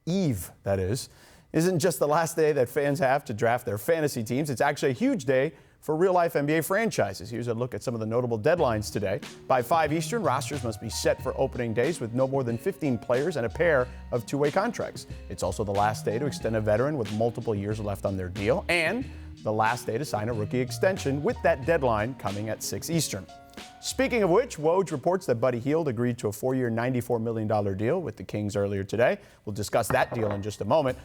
Eve, that is, isn't just the last day that fans have to draft their fantasy teams. It's actually a huge day for real-life NBA franchises. Here's a look at some of the notable deadlines today. By 5 Eastern, rosters must be set for opening days with no more than 15 players and a pair of two-way contracts. It's also the last day to extend a veteran with multiple years left on their deal, and the last day to sign a rookie extension, with that deadline coming at 6 Eastern. Speaking of which, Woj reports that Buddy Hield agreed to a 4-year, $94 million deal with the Kings earlier today. We'll discuss that deal in just a moment.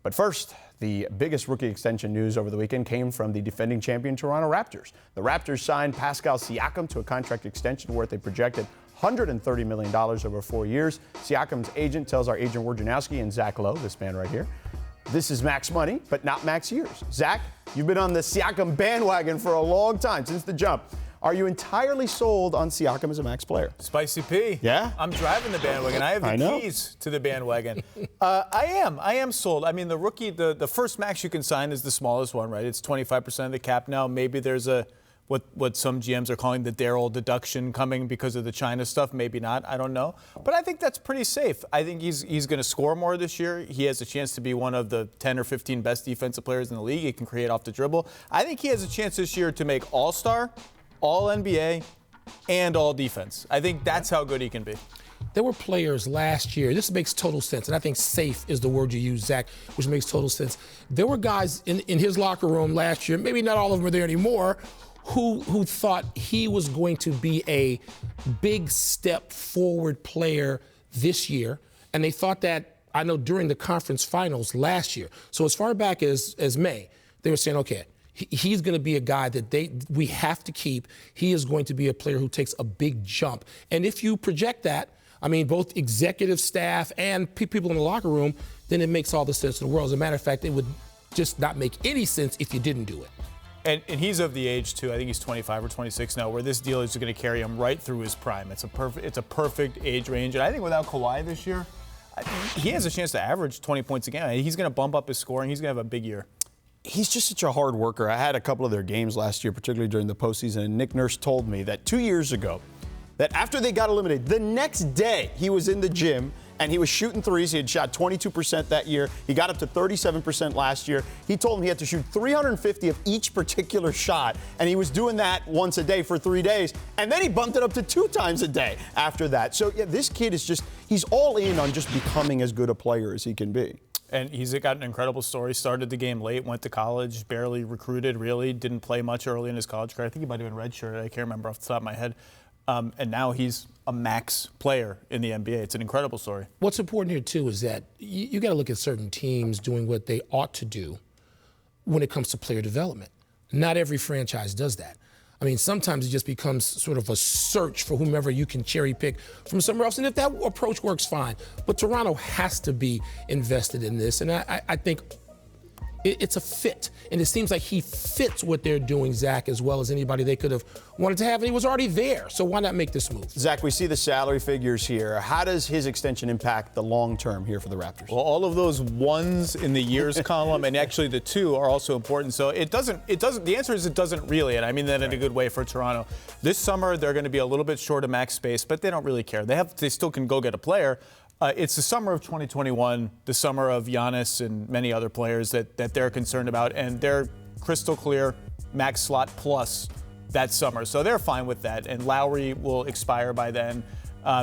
But first, the biggest rookie extension news over the weekend came from the defending champion Toronto Raptors. The Raptors signed Pascal Siakam to a contract extension worth a projected $130 million over 4 years. Siakam's agent tells our agent Wojnarowski and Zach Lowe, this man right here, this is max money, but not max years. Zach, you've been on the Siakam bandwagon for a long time, since the jump. Are you entirely sold on Siakam as a max player? Spicy P. Yeah? I'm driving the bandwagon. I have the keys to the bandwagon. I am sold. I mean, the rookie, the first max you can sign is the smallest one, right? It's 25% of the cap now. Maybe there's what some GMs are calling the Darryl deduction coming because of the China stuff. Maybe not. I don't know. But I think that's pretty safe. I think he's going to score more this year. He has a chance to be one of the 10 or 15 best defensive players in the league. He can create off the dribble. I think he has a chance this year to make All-Star, All-NBA, and All-Defense. I think that's how good he can be. There were players last year, this makes total sense, and I think safe is the word you use, Zach, which makes total sense. There were guys in his locker room last year, maybe not all of them are there anymore, who thought he was going to be a big step forward player this year, and they thought that, I know, during the conference finals last year. So as far back as May, they were saying, okay, he's going to be a guy that we have to keep. He is going to be a player who takes a big jump. And if you project that, I mean, both executive staff and people in the locker room, then it makes all the sense in the world. As a matter of fact, it would just not make any sense if you didn't do it. And he's of the age, too. I think he's 25 or 26 now, where this deal is going to carry him right through his prime. It's a perfect age range. And I think without Kawhi this year, he has a chance to average 20 points a game. He's going to bump up his scoring. He's going to have a big year. He's just such a hard worker. I had a couple of their games last year, particularly during the postseason, and Nick Nurse told me that 2 years ago, that after they got eliminated, the next day he was in the gym and he was shooting threes. He had shot 22% that year. He got up to 37% last year. He told him he had to shoot 350 of each particular shot, and he was doing that once a day for 3 days. And then he bumped it up to 2 times a day after that. So, yeah, this kid is he's all in on just becoming as good a player as he can be. And he's got an incredible story. Started the game late, went to college, barely recruited, really. Didn't play much early in his college career. I think he might have been redshirted. I can't remember off the top of my head. And now he's a max player in the NBA. It's an incredible story. What's important here, too, is that you got to look at certain teams doing what they ought to do when it comes to player development. Not every franchise does that. I mean, sometimes it just becomes sort of a search for whomever you can cherry pick from somewhere else. And if that approach works, fine. But Toronto has to be invested in this. And I think it's a fit. And it seems like he fits what they're doing, Zach, as well as anybody they could have wanted to have. And he was already there. So why not make this move? Zach, we see the salary figures here. How does his extension impact the long term here for the Raptors? Well, all of those ones in the years column and actually the 2 are also important. So it doesn't, the answer is it doesn't really. And I mean that in a good way for Toronto. This summer, they're going to be a little bit short of max space, but they don't really care. They still can go get a player. It's the summer of 2021, the summer of Giannis and many other players that they're concerned about, and they're crystal clear max slot plus that summer. So they're fine with that, and Lowry will expire by then.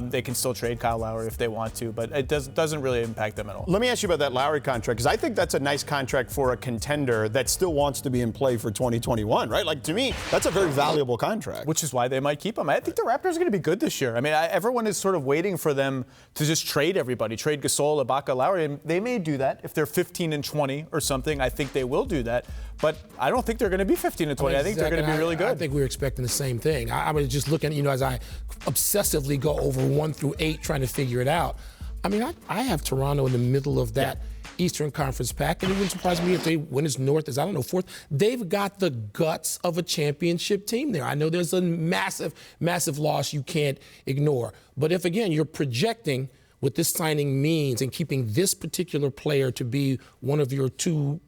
They can still trade Kyle Lowry if they want to, but it doesn't really impact them at all. Let me ask you about that Lowry contract, because I think that's a nice contract for a contender that still wants to be in play for 2021, right? Like, to me, that's a very valuable contract. Which is why they might keep him. I think the Raptors are going to be good this year. I mean, everyone is sort of waiting for them to just trade everybody, trade Gasol, Ibaka, Lowry, and they may do that if they're 15-20 or something. I think they will do that. But I don't think they're going to be 15-20. I think they're going to be really good. I think we were expecting the same thing. I was just looking, as I obsessively go over 1 through 8 trying to figure it out. I mean, I have Toronto in the middle of that Eastern Conference pack, and it wouldn't surprise me if they win as North as, 4th. They've got the guts of a championship team there. I know there's a massive, massive loss you can't ignore. But if, again, you're projecting what this signing means and keeping this particular player to be one of your two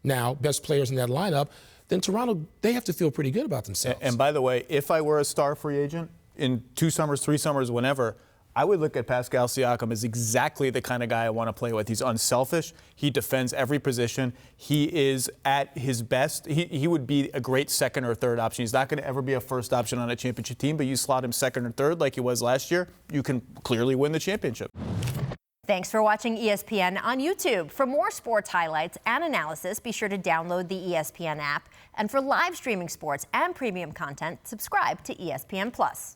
now best players in that lineup, then Toronto, they have to feel pretty good about themselves. And by the way, if I were a star free agent in 2 summers, 3 summers, whenever, I would look at Pascal Siakam as exactly the kind of guy I want to play with. He's unselfish. He defends every position. He is at his best. He would be a great second or third option. He's not going to ever be a first option on a championship team, but you slot him second or third like he was last year, you can clearly win the championship. Thanks for watching ESPN on YouTube. For more sports highlights and analysis, be sure to download the ESPN app. And for live streaming sports and premium content, subscribe to ESPN+.